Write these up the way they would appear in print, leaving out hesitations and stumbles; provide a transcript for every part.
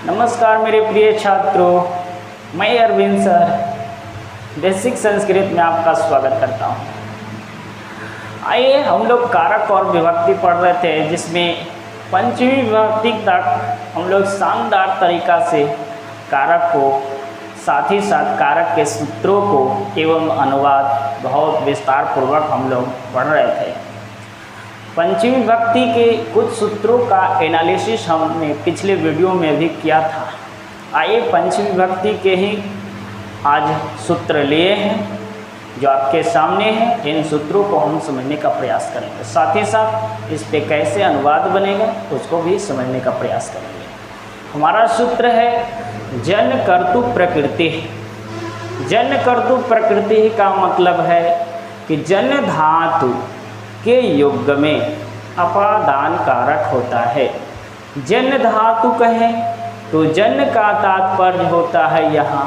नमस्कार मेरे प्रिय छात्रों, मैं अरविंद सर बेसिक संस्कृत में आपका स्वागत करता हूँ। आइए हम लोग कारक और विभक्ति पढ़ रहे थे, जिसमें पंचमी विभक्ति तक हम लोग शानदार तरीका से कारक को साथ ही साथ कारक के सूत्रों को एवं अनुवाद बहुत विस्तार पूर्वक हम लोग पढ़ रहे थे। पंचमी विभक्ति के कुछ सूत्रों का एनालिसिस हमने पिछले वीडियो में भी किया था। आइए पंचमी विभक्ति के ही आज सूत्र लिए हैं जो आपके सामने हैं। इन सूत्रों को हम समझने का प्रयास करेंगे, साथ ही साथ इस पे कैसे अनुवाद बनेगा उसको भी समझने का प्रयास करेंगे। हमारा सूत्र है जन कर्तु प्रकृति। जन कर्तु प्रकृति का मतलब है कि जन धातु के युग में अपादान कारक होता है। जन धातु कहें तो जन का तात्पर्य होता है यहाँ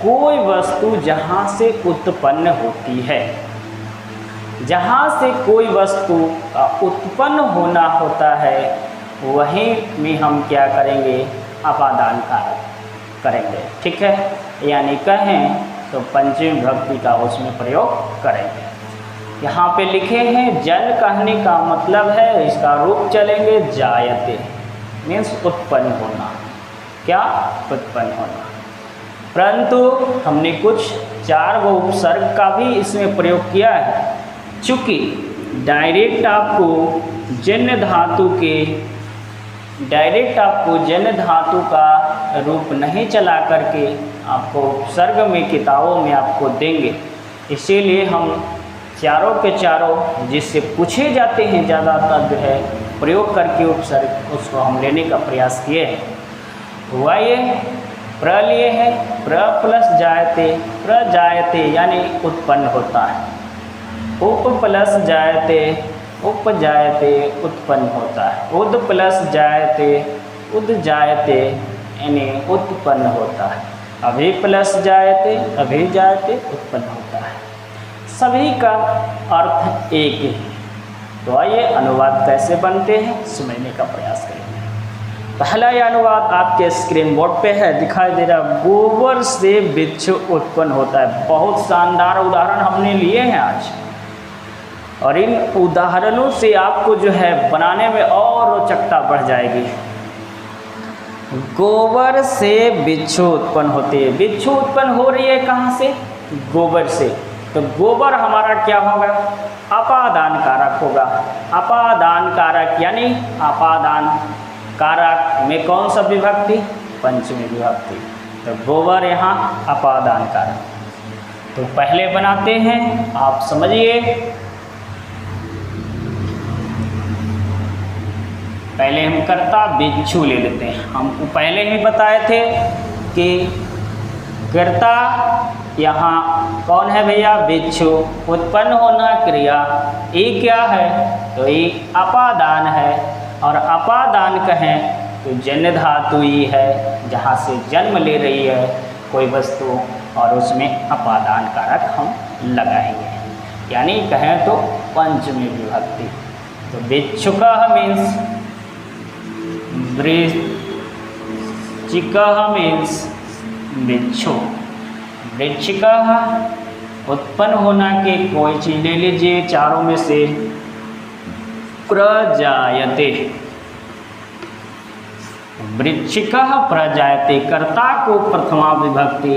कोई वस्तु जहाँ से उत्पन्न होती है। जहाँ से कोई वस्तु का उत्पन्न होना होता है वहीं में हम क्या करेंगे, अपादान कारक करेंगे। ठीक है, यानी कहें तो पंचमी विभक्ति का उसमें प्रयोग करेंगे। यहाँ पे लिखे हैं जन कहने का मतलब है, इसका रूप चलेंगे जायते, मीन्स उत्पन्न होना। क्या? उत्पन्न होना। परंतु हमने कुछ 4 गो उपसर्ग का भी इसमें प्रयोग किया है। चूँकि डायरेक्ट आपको जन्य धातु का रूप नहीं चला करके आपको उपसर्ग में किताबों में आपको देंगे, इसीलिए हम चारों के चारों जिससे पूछे जाते हैं ज़्यादातर जो है प्रयोग करके उपसर्ग, उसको हम लेने का प्रयास किए हैं। हुआ ये प्र लिए है, प्र प्लस जायते, प्र जायते यानी उत्पन्न होता है। उप प्लस जायते, उप जायते उत्पन्न होता है। उद प्लस जायते, उद जायते यानी उत्पन्न होता है। अभी प्लस जायते, अभी जायते उत्पन्न होता है। सभी का अर्थ एक ही। तो आइए अनुवाद कैसे बनते हैं समझने का प्रयास करेंगे। पहला यह अनुवाद आपके स्क्रीन बोर्ड पे है, दिखाई दे रहा है। गोबर से बिच्छू उत्पन्न होता है। बहुत शानदार उदाहरण हमने लिए हैं आज, और इन उदाहरणों से आपको जो है बनाने में और रोचकता बढ़ जाएगी। गोबर से बिच्छू उत्पन्न होती है। बिच्छू उत्पन्न हो रही है कहाँ से? गोबर से। तो गोबर हमारा क्या होगा? अपादान कारक होगा। अपादान कारक यानी अपादान कारक में कौन सा विभक्ति? पंचमी विभक्ति। तो गोबर यहाँ अपादान कारक। तो पहले बनाते हैं, आप समझिए। पहले हम कर्ता बिच्छू ले लेते हैं। हमको पहले ही बताए थे कि कर्ता यहाँ कौन है भैया? बिच्छू। उत्पन्न होना क्रिया, ये क्या है? तो ये अपादान है, और अपादान कहें तो जन्य धातु ही है, जहाँ से जन्म ले रही है कोई वस्तु, और उसमें अपादान कारक हम लगाएंगे, यानी कहें तो पंचमी विभक्ति। तो बिच्छुकः मीन्स वृश्चिकः मीन्स बिच्छू। वृश्चिकः उत्पन्न होना के कोई चीज ले लीजिए चारों में से। प्रजायते, वृश्चिकः प्रजायते, कर्ता को प्रथमा विभक्ति,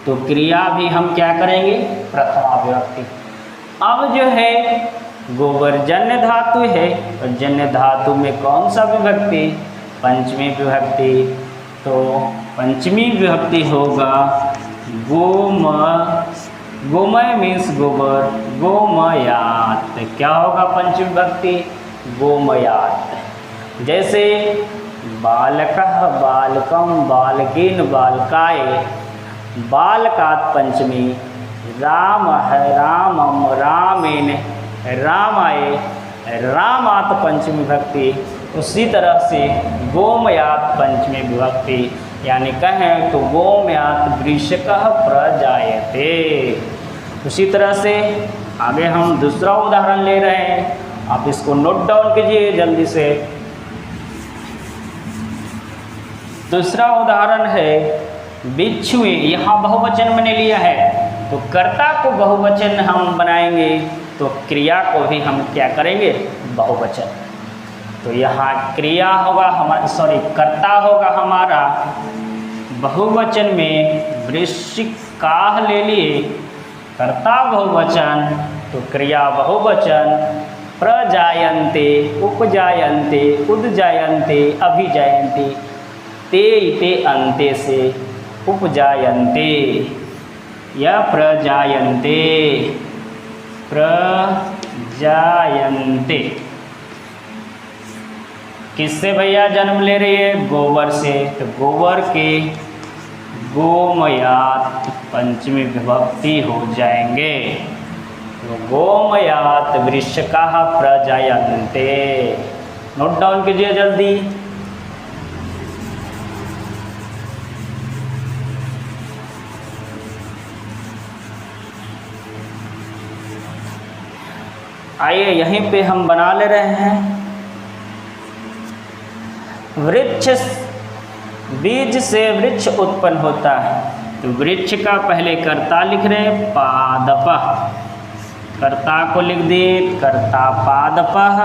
तो क्रिया भी हम क्या करेंगे? प्रथमा विभक्ति। अब जो है गोबर जन्य धातु है, और जन्य धातु में कौन सा विभक्ति? पंचमी विभक्ति। तो पंचमी विभक्ति होगा गोमय मीन्स गोबर, गोमयात। क्या होगा पंचमी विभक्ति? गोमयात। जैसे बालकः बालकम, बालकेन बालकाय, बालकात पंचमी। राम है रामम, रामेन रामाय, रामात पंचमी विभक्ति। उसी तरह से गोमयात पंचमी विभक्ति, यानी कहें तो गोमयात वृषकः प्रजायते। उसी तरह से आगे हम दूसरा उदाहरण ले रहे हैं, आप इसको नोट डाउन कीजिए जल्दी से। दूसरा उदाहरण है बिच्छुए, यहाँ बहुवचन मैंने लिया है तो कर्ता को बहुवचन हम बनाएंगे तो क्रिया को भी हम क्या करेंगे, बहुवचन। तो यहाँ क्रिया होगा हमारा, सॉरी कर्ता होगा हमारा बहुवचन में वृश्चिकाः ले लिए, कर्ता बहुवचन तो क्रिया बहुवचन, प्रजायन्ते, उपजायन्ते, उद्जायन्ते, अभिजायन्ते, ते इते अन्ते से उपजायन्ते या प्रजायन्ते, प्रजायन्ते। किससे भैया जन्म ले रही है, गोबर से, तो गोबर के गोमयात पंचमी विभक्ति हो जाएंगे, तो गोमयात वृश्चिकाः प्रजायन्ते। नोट डाउन कीजिए जल्दी। आइए यहीं पे हम बना ले रहे हैं, वृक्ष, बीज से वृक्ष उत्पन्न होता है, तो वृक्ष का पहले कर्ता लिख रहे हैं पादपः, कर्ता को लिख दिए कर्ता पादपः,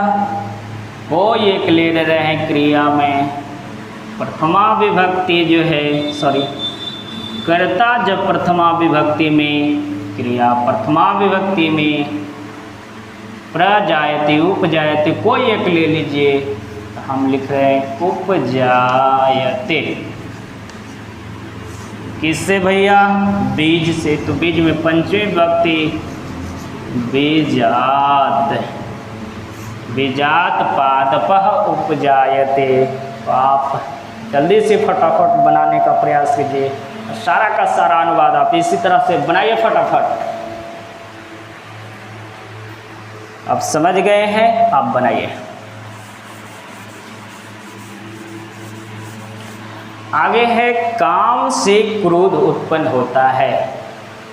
वो एक ले रहे हैं क्रिया में प्रथमा विभक्ति जो है, सॉरी कर्ता जब प्रथमा विभक्ति में, क्रिया प्रथमा विभक्ति में, प्रजायते उपजायते कोई एक ले लीजिए, तो हम लिख रहे हैं उपजायते। किससे भैया, बीज से, तो बीज में पंचमी विभक्ति बीजात, बीजात पादपः उपजायते। तो आप जल्दी से फटाफट बनाने का प्रयास कीजिए, सारा का सारा अनुवाद आप इसी तरह से बनाइए फटाफट। अब समझ गए हैं, आप बनाइए। आगे है काम से क्रोध उत्पन्न होता है,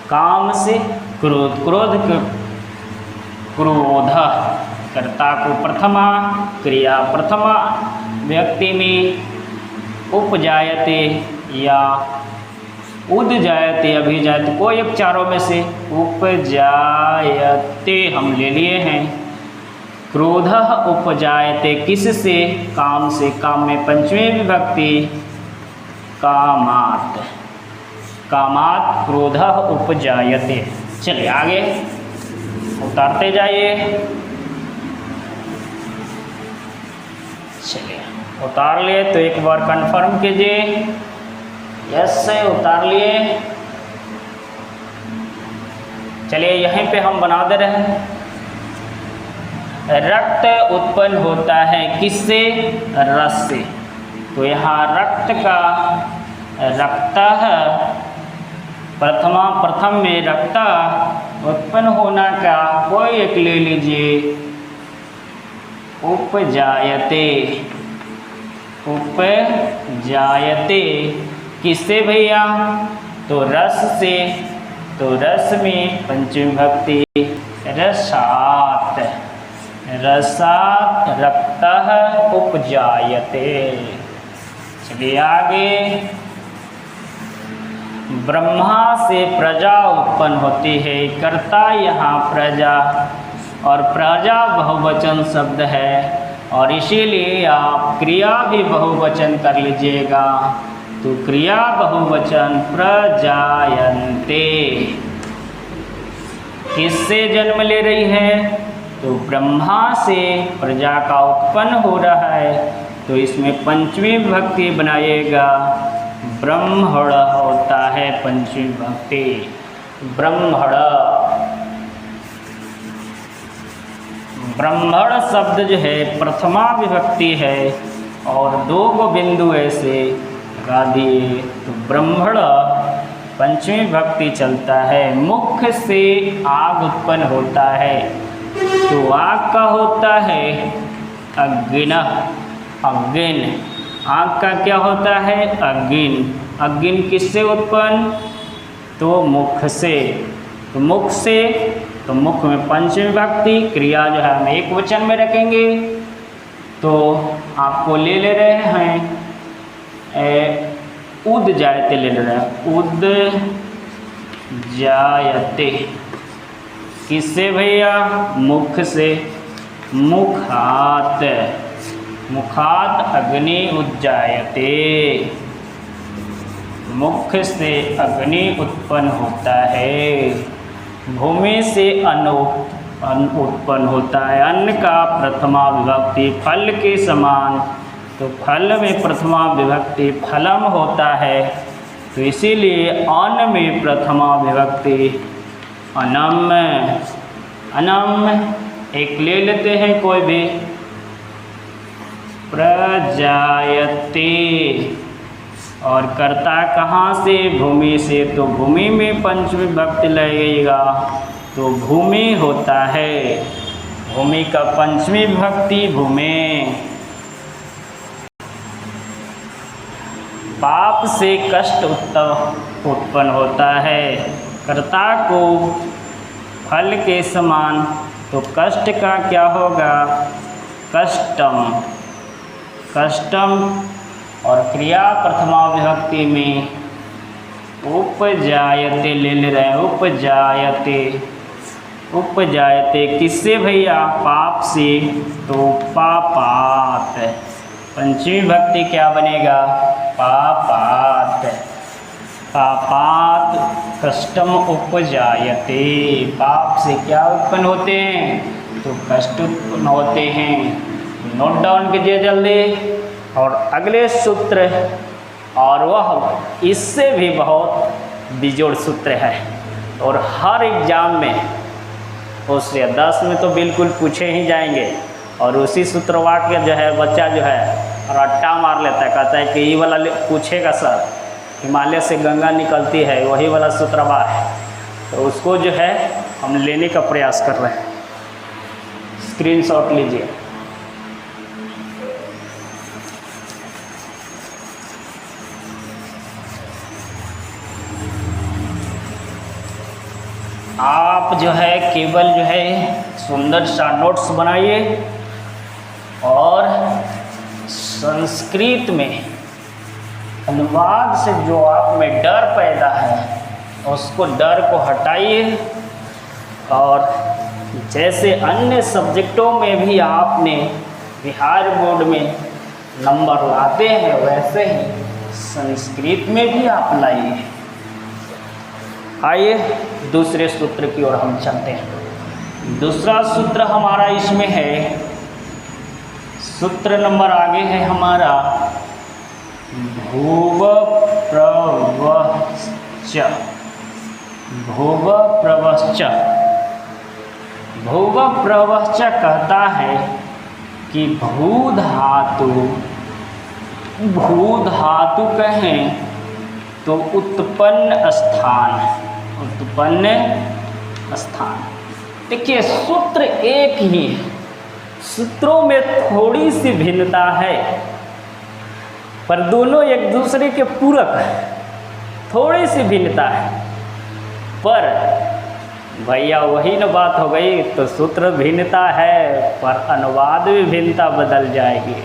काम से क्रोध, क्रोध क्रोध, कर्ता को प्रथमा, क्रिया प्रथमा व्यक्ति में, उपजायते या उद्जायते, अभिजायते, कोई एक चारों में से, उपजायते हम ले लिए हैं। क्रोधः उपजायते किससे, काम से, काम में पंचमी विभक्ति कामात्, कामात् क्रोधः उपजायते। चलिए आगे उतारते जाइए, चलिए उतार लिए तो एक बार कंफर्म कीजिए, यस से उतार लिए। चलिए यहीं पे हम बना दे रहे हैं, रक्त उत्पन्न होता है किससे, रस से, तो यहाँ रक्त का रक्तः प्रथमा, प्रथम में रक्त उत्पन्न होना का कोई एक ले लीजिए, उपजायते, उपजायते किससे भैया, तो रस से, तो रस में पंचमी विभक्ति रसात, रसात रक्तः उपजायते। चलिए आगे, ब्रह्मा से प्रजा उत्पन्न होती है, कर्ता यहाँ प्रजा, और प्रजा बहुवचन शब्द है और इसीलिए आप क्रिया भी बहुवचन कर लीजिएगा, तो क्रिया बहुवचन प्रजायन्ते। किससे जन्म ले रही है, तो ब्रह्मा से प्रजा का उत्पन्न हो रहा है, तो इसमें पंचमी विभक्ति बनाइएगा, ब्रह्मण होता है पंचमी विभक्ति, ब्रह्मण। ब्रह्मण शब्द जो है प्रथमा विभक्ति है और दो गो बिंदु ऐसे लगा दिए, तो ब्रह्मण पंचमी विभक्ति चलता है। मुख से आग उत्पन्न होता है, तो आग का होता है अग्नि, अग्नि, आग का क्या होता है, अग्नि। अग्नि किससे उत्पन्न, तो मुख से, तो मुख से, तो मुख में पंचमी विभक्ति, क्रिया जो है हम एक वचन में रखेंगे, तो आपको ले रहे हैं उद जायते ले रहे हैं, उद जायते किससे भैया? मुख से, मुखात, मुखात अग्नि उज्जायते, मुख से अग्नि उत्पन्न होता है। भूमि से अन्न उत्पन्न होता है। अन्न का प्रथमा विभक्ति फल के समान, तो फल में प्रथमा विभक्ति फलम होता है, तो इसीलिए अन्न में प्रथमा विभक्ति अनम। अनम एक ले लेते हैं कोई भी, प्रजायते, और कर्ता कहाँ से? भूमि से, तो भूमि में पंचमी विभक्ति लगेगा, तो भूमि होता है। भूमि का पंचमी विभक्ति भूमि। पाप से कष्ट उत्पन्न होता है। कर्ता को फल के समान, तो कष्ट का क्या होगा? कष्टम। कष्टम और क्रिया प्रथमा विभक्ति में उपजायते ले रहे हैं, उपजायते। उपजायते किससे भैया? पाप से, तो पापात। पंचमी विभक्ति क्या बनेगा? पापात। पापात कष्टम उपजायते, पाप से क्या उत्पन्न होते हैं? तो कष्ट उत्पन्न होते हैं। नोट डाउन कीजिए जल्दी। और अगले सूत्र, और वह इससे भी बहुत बिजोड़ सूत्र है, और हर एग्जाम में उससे 10 में तो बिल्कुल पूछे ही जाएंगे। और उसी सूत्र वाक्य जो है बच्चा जो है रट्टा मार लेता है, कहता है कि ये वाला पूछेगा सर, हिमालय से गंगा निकलती है, वही वाला सूत्रवा है, तो उसको जो है हम लेने का प्रयास कर रहे हैं। स्क्रीनशॉट लीजिए। आप जो है केवल जो है सुंदर सा नोट्स बनाइए, और संस्कृत में अनुवाद से जो आप में डर पैदा है उसको डर को हटाइए। और जैसे अन्य सब्जेक्टों में भी आपने बिहार बोर्ड में नंबर लाते हैं, वैसे ही संस्कृत में भी आप लाइए। आइए दूसरे सूत्र की ओर हम चलते हैं। दूसरा सूत्र हमारा इसमें है, सूत्र नंबर आगे है हमारा भूव प्रवश्च। भूव प्रवश्च। भूव प्रवश्च कहता है कि भू धातु, भू धातु कहें तो उत्पन्न स्थान, उत्पन्न स्थान। देखिए सूत्र एक ही है, सूत्रों में थोड़ी सी भिन्नता है, पर दोनों एक दूसरे के पूरक है। थोड़ी सी भिन्नता है, पर भैया वही न बात हो गई। तो सूत्र भिन्नता है, पर अनुवाद में भिन्नता बदल जाएगी।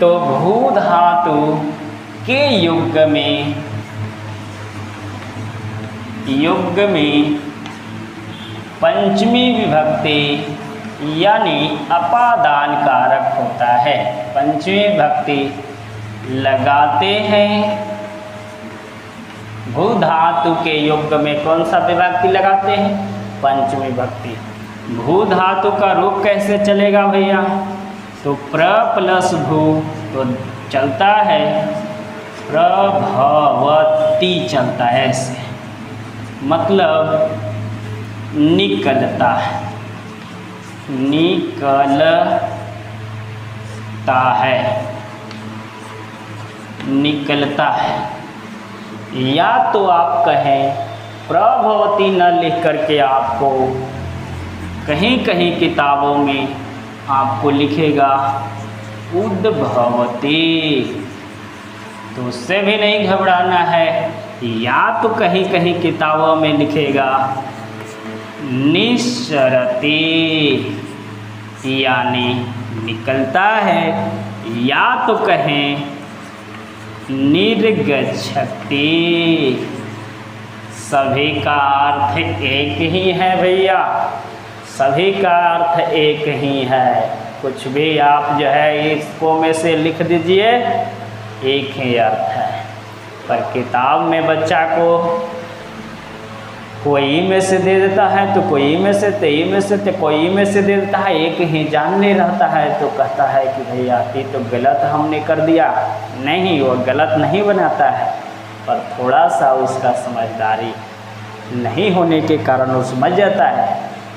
तो भू धातु के युग में पंचमी विभक्ति यानी अपादान कारक होता है। पंचमी विभक्ति लगाते हैं। भू धातु के युग में कौन सा विभक्ति लगाते हैं? पंचमी विभक्ति। भू धातु का रूप कैसे चलेगा भैया? तो प्र प्लस भू तो चलता है प्रभवती, चलता है ऐसे, मतलब निकलता है, निकलता है, निकलता है। या तो आप कहें प्रभवती न लिख करके आपको कहीं कहीं किताबों में आपको लिखेगा उद्भवती, तो उससे भी नहीं घबराना है। या तो कहीं कहीं किताबों में लिखेगा निश्चरती, यानी निकलता है। या तो कहें निर्गच्छति। सभी का अर्थ एक ही है भैया, सभी का अर्थ एक ही है। कुछ भी आप जो है इसको में से लिख दीजिए, एक ही अर्थ है। पर किताब में बच्चा को कोई में से दे देता है तो कोई में से, तेई में से तो कोई में से दे देता है, एक ही जानने रहता है तो कहता है कि भैया ये तो गलत हमने कर दिया। नहीं, वो गलत नहीं बनाता है, पर थोड़ा सा उसका समझदारी नहीं होने के कारण वो समझ जाता है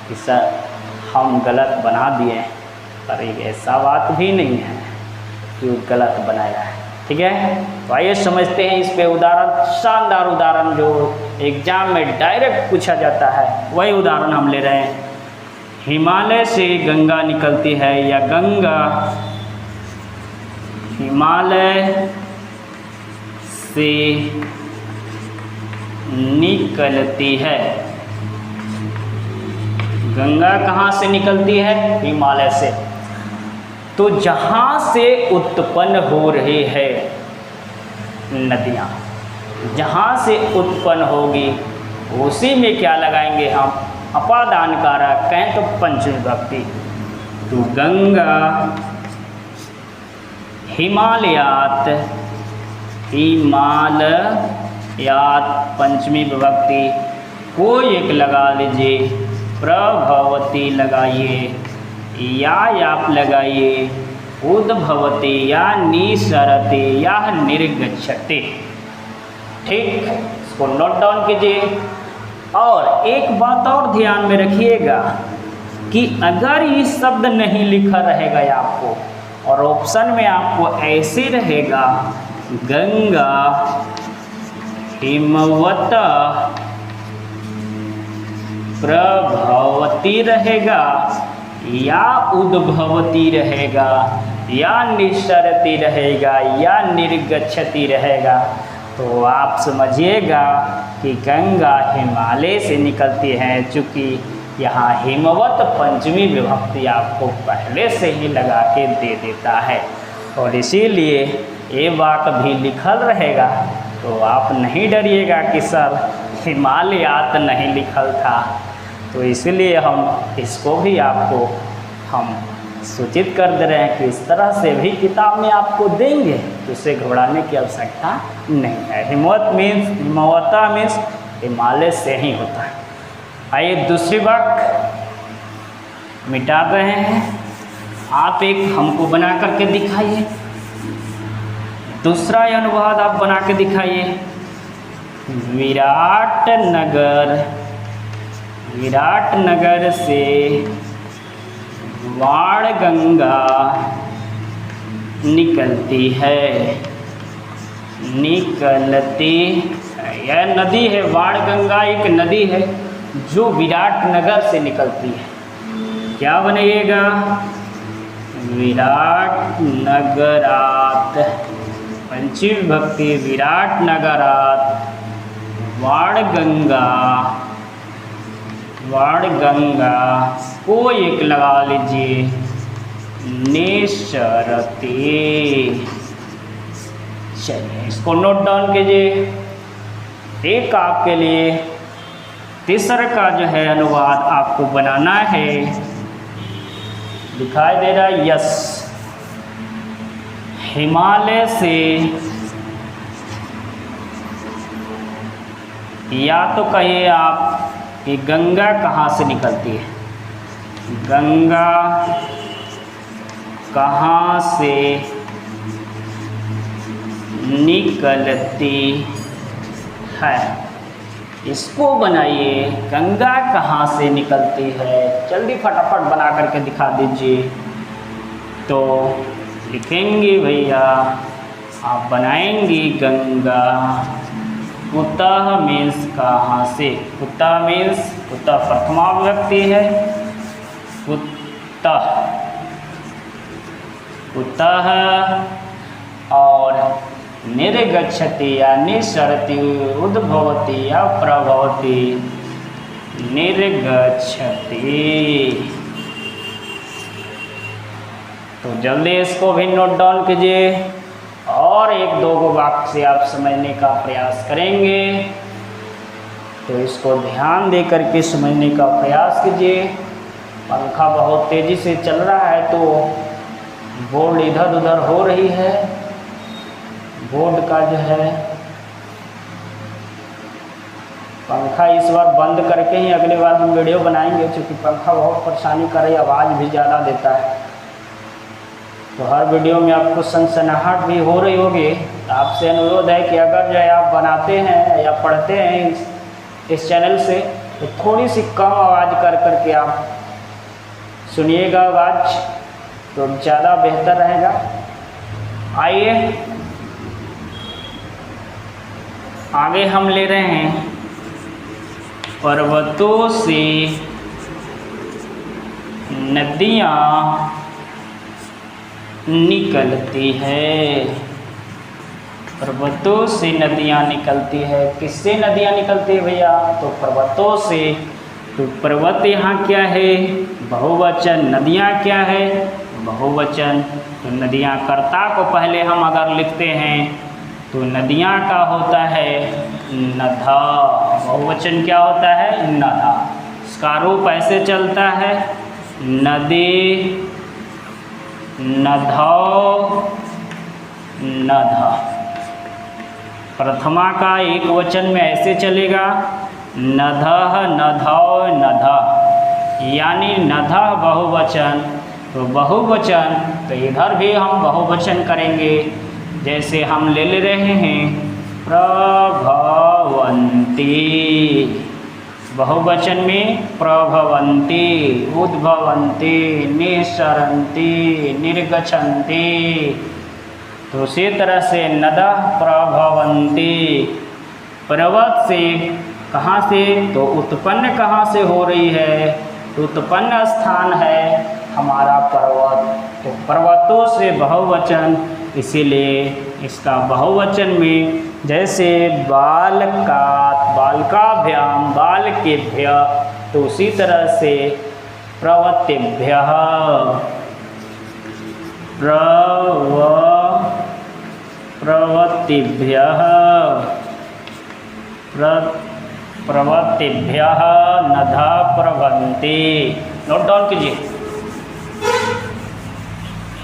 कि सर हम गलत बना दिए, पर एक ऐसा बात भी नहीं है कि वो गलत बनाया है। ठीक है, तो आइए समझते हैं इस पे उदाहरण, शानदार उदाहरण जो एग्जाम में डायरेक्ट पूछा जाता है, वही उदाहरण हम ले रहे हैं। हिमालय से गंगा निकलती है, या गंगा हिमालय से निकलती है। गंगा कहाँ से निकलती है? हिमालय से। तो जहाँ से उत्पन्न हो रही है नदियाँ, जहाँ से उत्पन्न होगी उसी में क्या लगाएंगे हम? अपादान कारक, कहें तो पंचमी विभक्ति। तो गंगा हिमालयात, हिमालयात पंचमी विभक्ति, कोई एक लगा लीजिए, प्रभवती लगाइए, या आप लगाइए, उद्भवती या निसरते या निर्गच्छते। ठीक, इसको नोट डाउन कीजिए। और एक बात और ध्यान में रखिएगा कि अगर ये शब्द नहीं लिखा रहेगा आपको और ऑप्शन में आपको ऐसे रहेगा गंगा हिमवत प्रभवती रहेगा, या उद्भवती रहेगा, या निसरती रहेगा, या निर्गच्छति रहेगा, तो आप समझिएगा कि गंगा हिमालय से निकलती है। चूँकि यहाँ हिमवत पंचमी विभक्ति आपको पहले से ही लगा के दे देता है, और इसीलिए ये बात भी लिखल रहेगा, तो आप नहीं डरिएगा कि सर हिमालयात नहीं लिखल था। तो इसलिए हम इसको भी आपको हम सूचित कर दे रहे हैं कि इस तरह से भी किताब में आपको देंगे, तो उसे घबराने की आवश्यकता नहीं है। हिमवता मीन्स हिमालय से ही होता है। आइए दूसरी बात मिटा रहे हैं, आप एक हमको बना करके दिखाइए, दूसरा अनुवाद आप बना के दिखाइए। विराट नगर से वाणगंगा निकलती है, निकलती यह नदी है। वाणगंगा एक नदी है जो विराट नगर से निकलती है। क्या बनेगा? विराट नगरात, पंचमी विभक्ति, विराट नगरात वाणगंगा, वाणगंगा को एक लगा लीजिए, निसरते। चलिए इसको नोट डाउन कीजिए। एक आपके लिए तीसरा का जो है अनुवाद आपको बनाना है, दिखाई दे रहा है यस। हिमालय से, या तो कहिए आप कि गंगा कहाँ से निकलती है, गंगा कहाँ से निकलती है, इसको बनाइए। गंगा कहाँ से निकलती है, जल्दी फटाफट बना करके दिखा दीजिए। तो लिखेंगे भैया, आप बनाएंगे गंगा कुतः मीन्स कहाँ से, कुतः मीन्स कुतः प्रथमा विभक्ति है, कुतः, कुतः, और निर्गच्छति या निसरति, उद्भवति या प्रभवति, निर्गच्छति। तो जल्दी इसको भी नोट डाउन कीजिए। और एक दो वाक्य से आप समझने का प्रयास करेंगे, तो इसको ध्यान दे करके समझने का प्रयास कीजिए। पंखा बहुत तेज़ी से चल रहा है तो बोर्ड इधर उधर हो रही है। बोर्ड का जो है पंखा इस बार बंद करके ही अगली बार हम वीडियो बनाएंगे, क्योंकि पंखा बहुत परेशानी कर रही है, आवाज़ भी ज़्यादा देता है। तो हर वीडियो में आपको सनसनाहट भी हो रही होगी। तो आपसे अनुरोध है कि अगर जो है आप बनाते हैं या पढ़ते हैं इस चैनल से, तो थोड़ी सी कम आवाज़ कर करके आप सुनिएगा आवाज़, तो ज़्यादा बेहतर रहेगा। आइए आगे हम ले रहे हैं, पर्वतों से नदियाँ निकलती है। पर्वतों से नदियाँ निकलती है। किससे नदियाँ निकलती है भैया? तो पर्वतों से। तो पर्वत यहाँ क्या है? बहुवचन। नदियाँ क्या है? बहुवचन। तो नदियाँ कर्ता को पहले हम अगर लिखते हैं तो नदियाँ का होता है नदा। बहुवचन क्या होता है? नदा। इसका रूप ऐसे चलता है नदी, नधौ, नधा। प्रथमा का एक वचन में ऐसे चलेगा नधः, नधौ, नधा, यानी नधः बहुवचन। तो बहुवचन, तो इधर भी हम बहुवचन करेंगे। जैसे हम ले रहे हैं प्रभवन्ति, बहुवचन में प्रभवन्ति, उद्भवन्ति, निःसरन्ति, निर्गच्छन्ति। तो उसी तरह से नदः प्रभवन्ति। पर्वत से कहाँ से? तो उत्पन्न कहाँ से हो रही है? तो उत्पन्न स्थान है हमारा पर्वत। तो पर्वतों से बहुवचन, इसीलिए इसका बहुवचन में जैसे बालकात्, बालकाभ्याम, बालकेभ्य, तो उसी तरह से प्रवतेभ्यः, प्रवतेभ्यः, प्रवतेभ्यः नधा प्रभवन्ति। नोट डाउन कीजिए।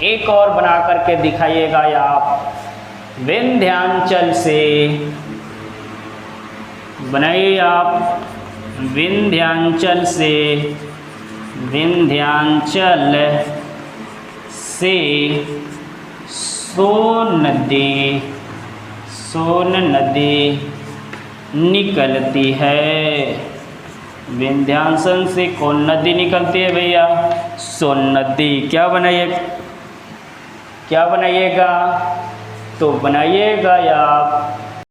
एक और बना करके दिखाइएगा या आप। विंध्याचल से बनाइए आप। विंध्याचल से, विंध्याचल से सोन नदी, सोन नदी निकलती है। विंध्याचल से कौन नदी निकलती है भैया? सोन नदी। क्या बनाइएगा? तो बनाइएगा या